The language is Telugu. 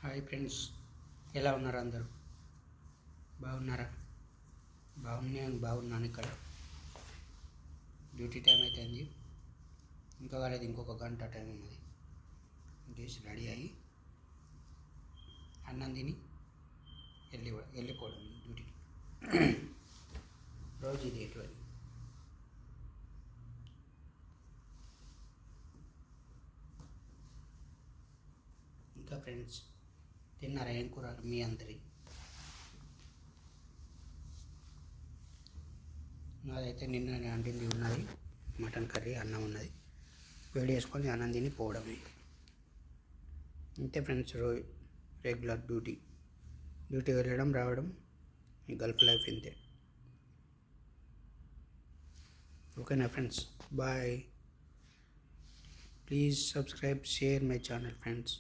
హాయ్ ఫ్రెండ్స్, ఎలా ఉన్నారు అందరూ? బాగున్నారా? బాగున్నాను. ఇక్కడ డ్యూటీ టైం అయిపోయింది, ఇంకా కాలేదు. ఇంకొక గంట టైం ఉన్నది. చేసి రెడీ అయ్యి అన్నం తిని వెళ్ళిపోవడం డ్యూటీకి. రోజు ఇది ఎటువంటి. ఇంకా ఫ్రెండ్స్, తిన్నారా? ఏం కూర మీ అందరి? నాదైతే నిన్న వండింది ఉన్నది, మటన్ కర్రీ, అన్నం ఉన్నది. వేడి చేసుకొని అన్నం తిని పోవడమే. ఇంతే ఫ్రెండ్స్, రెగ్యులర్ డ్యూటీ వెళ్ళడం రావడం. ఈ గల్ఫ్ లైఫ్ ఇంతే. ఓకేనా friends? Bye. Please subscribe, share my channel friends.